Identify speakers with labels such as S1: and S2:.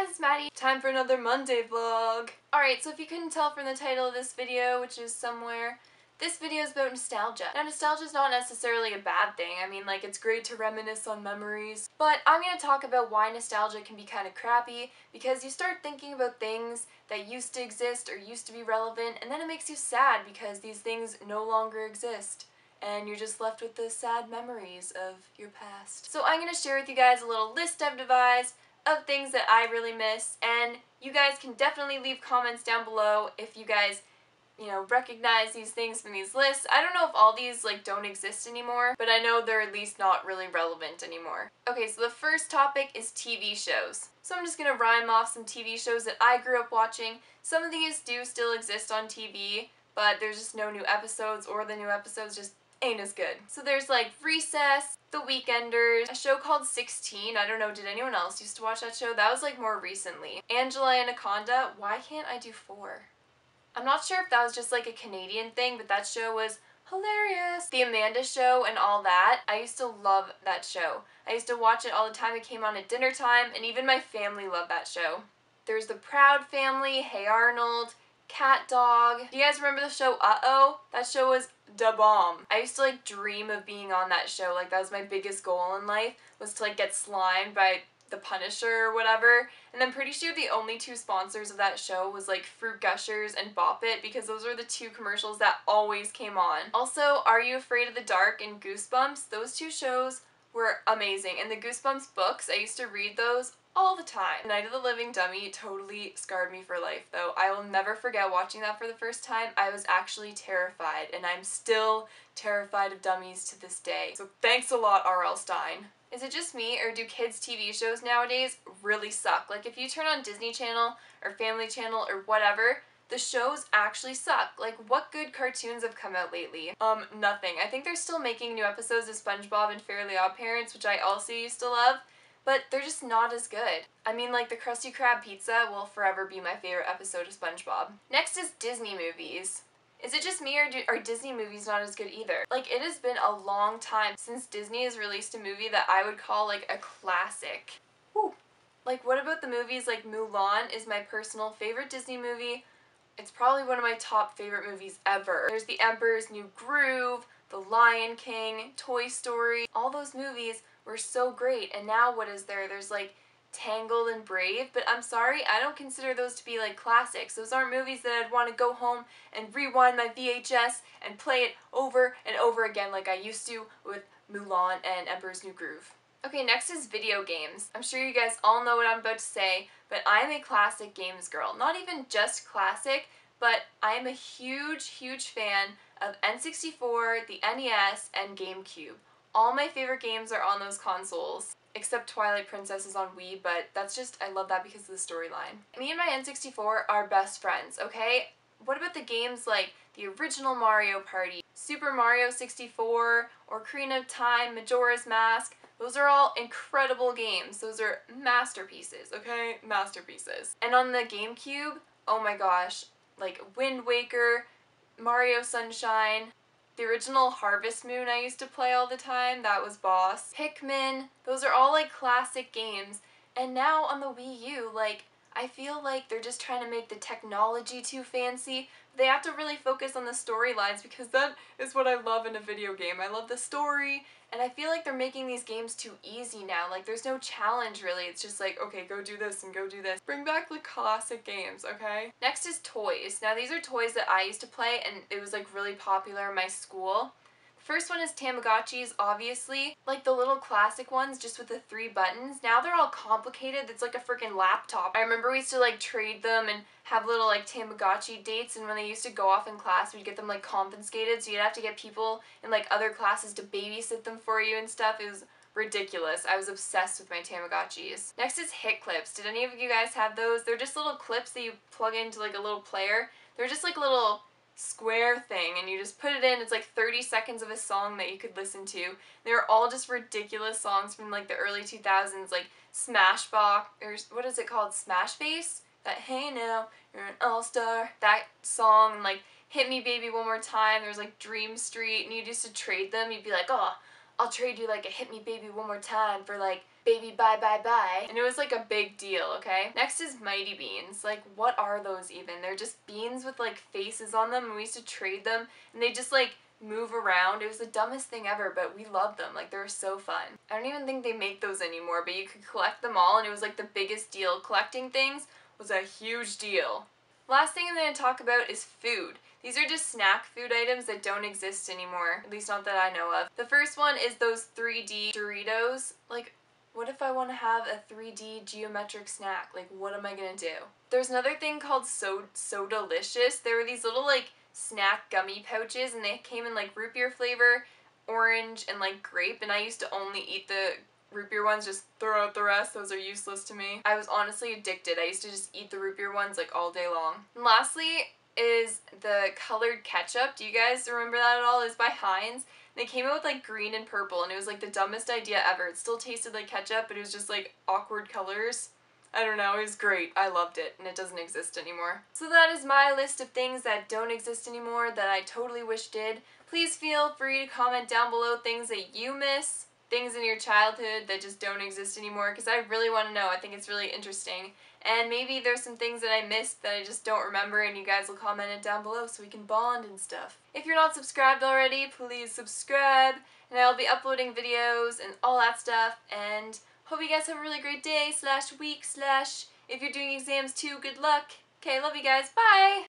S1: guys, it's Maddie. Time for another Monday vlog. Alright, so if you couldn't tell from the title of this video, which is somewhere, this video is about nostalgia. Now, nostalgia is not necessarily a bad thing. I mean, like, it's great to reminisce on memories. But I'm going to talk about why nostalgia can be kind of crappy, because you start thinking about things that used to exist or used to be relevant, and then it makes you sad because these things no longer exist. And you're just left with the sad memories of your past. So I'm going to share with you guys a little list I've devised of things that I really miss, and you guys can definitely leave comments down below if you guys, recognize these things from these lists. I don't know if all these, don't exist anymore, but I know they're at least not really relevant anymore. Okay, so the first topic is TV shows. So I'm just gonna rhyme off some TV shows that I grew up watching. Some of these do still exist on TV, but there's just no new episodes, or the new episodes just ain't as good. So there's Recess, The Weekenders, a show called 16. I don't know, did anyone else used to watch that show? That was more recently. Angela Anaconda. Why can't I do 4? I'm not sure if that was just a Canadian thing, but that show was hilarious. The Amanda Show and all that. I used to love that show. I used to watch it all the time. It came on at dinner time, and even my family loved that show. There's The Proud Family, Hey Arnold, Cat Dog. Do you guys remember the show Uh-Oh? That show was da bomb. I used to dream of being on that show. That was my biggest goal in life, was to get slimed by the Punisher or whatever. And I'm pretty sure the only 2 sponsors of that show was Fruit Gushers and Bop It, because those were the 2 commercials that always came on. Also, Are You Afraid of the Dark and Goosebumps? Those 2 shows were amazing. And the Goosebumps books, I used to read those all the time. Night of the Living Dummy totally scarred me for life, though. I will never forget watching that for the first time. I was actually terrified, and I'm still terrified of dummies to this day. So thanks a lot, R.L. Stine. Is it just me, or do kids' TV shows nowadays really suck? If you turn on Disney Channel or Family Channel or whatever, the shows actually suck. What good cartoons have come out lately? Nothing. I think they're still making new episodes of SpongeBob and Fairly Odd Parents, which I also used to love, but they're just not as good. I mean, the Krusty Krab pizza will forever be my favorite episode of SpongeBob. Next is Disney movies. Is it just me, or are Disney movies not as good either? It has been a long time since Disney has released a movie that I would call a classic. Whew. What about the movies Mulan is my personal favorite Disney movie. It's probably one of my top favorite movies ever. There's The Emperor's New Groove, The Lion King, Toy Story. All those movies were so great, and now what is there? There's Tangled and Brave, but I'm sorry, I don't consider those to be classics. Those aren't movies that I'd want to go home and rewind my VHS and play it over and over again like I used to with Mulan and Emperor's New Groove. Okay, next is video games. I'm sure you guys all know what I'm about to say, but I'm a classic games girl. Not even just classic, but I am a huge, huge fan of N64, the NES, and GameCube. All my favorite games are on those consoles, except Twilight Princess is on Wii, but that's just, I love that because of the storyline. Me and my N64 are best friends, okay? What about the games the original Mario Party, Super Mario 64, Ocarina of Time, Majora's Mask? Those are all incredible games. Those are masterpieces, okay? Masterpieces. And on the GameCube, oh my gosh, Wind Waker, Mario Sunshine, the original Harvest Moon I used to play all the time, that was boss. Pikmin, those are all classic games. And now on the Wii U, I feel they're just trying to make the technology too fancy. They have to really focus on the storylines, because that is what I love in a video game. I love the story, and I feel they're making these games too easy now. There's no challenge really. It's just okay, go do this and go do this. Bring back classic games, okay? Next is toys. Now these are toys that I used to play, and it was really popular in my school. First one is Tamagotchis, obviously. The little classic ones, just with the 3 buttons. Now they're all complicated. It's like a freaking laptop. I remember we used to trade them and have little Tamagotchi dates, and when they used to go off in class, we'd get them confiscated, so you'd have to get people in other classes to babysit them for you and stuff. It was ridiculous. I was obsessed with my Tamagotchis. Next is hit clips. Did any of you guys have those? They're just little clips that you plug into a little player. They're just a little square thing, and you just put it in. It's 30 seconds of a song that you could listen to. They're all just ridiculous songs from the early 2000s, Smashbox, or what is it called, Smash Face? That Hey Now, You're an All-Star, that song, and Hit Me Baby One More Time. There's Dream Street, and you used to trade them. You'd be oh, I'll trade you like a hit me baby one more time for like baby bye bye bye. And it was like a big deal, okay? Next is Mighty Beans. Like, what are those even? They're just beans with like faces on them, and we used to trade them, and they just like move around. It was the dumbest thing ever, but we loved them. Like, they were so fun. I don't even think they make those anymore, but you could collect them all, and it was like the biggest deal. Collecting things was a huge deal. Last thing I'm going to talk about is food. These are just snack food items that don't exist anymore, at least not that I know of. The first one is those 3D Doritos. Like, what if I want to have a 3D geometric snack? Like, what am I going to do? There's another thing called So Delicious. There were these little, like, snack gummy pouches, and they came in, like, root beer flavor, orange, and, like, grape, and I used to only eat the root beer ones, just throw out the rest. Those are useless to me. I was honestly addicted. I used to just eat the root beer ones, like, all day long. And lastly is the colored ketchup. Do you guys remember that at all? It was by Heinz. They came out with like green and purple, and it was like the dumbest idea ever. It still tasted like ketchup, but it was just like awkward colors. I don't know, it was great. I loved it, and it doesn't exist anymore. So that is my list of things that don't exist anymore that I totally wish did. Please feel free to comment down below things that you miss, things in your childhood that just don't exist anymore, because I really want to know. I think it's really interesting. And maybe there's some things that I missed that I just don't remember, and you guys will comment it down below so we can bond and stuff. If you're not subscribed already, please subscribe, and I'll be uploading videos and all that stuff, and hope you guys have a really great day / week / if you're doing exams too, good luck. Okay, love you guys. Bye!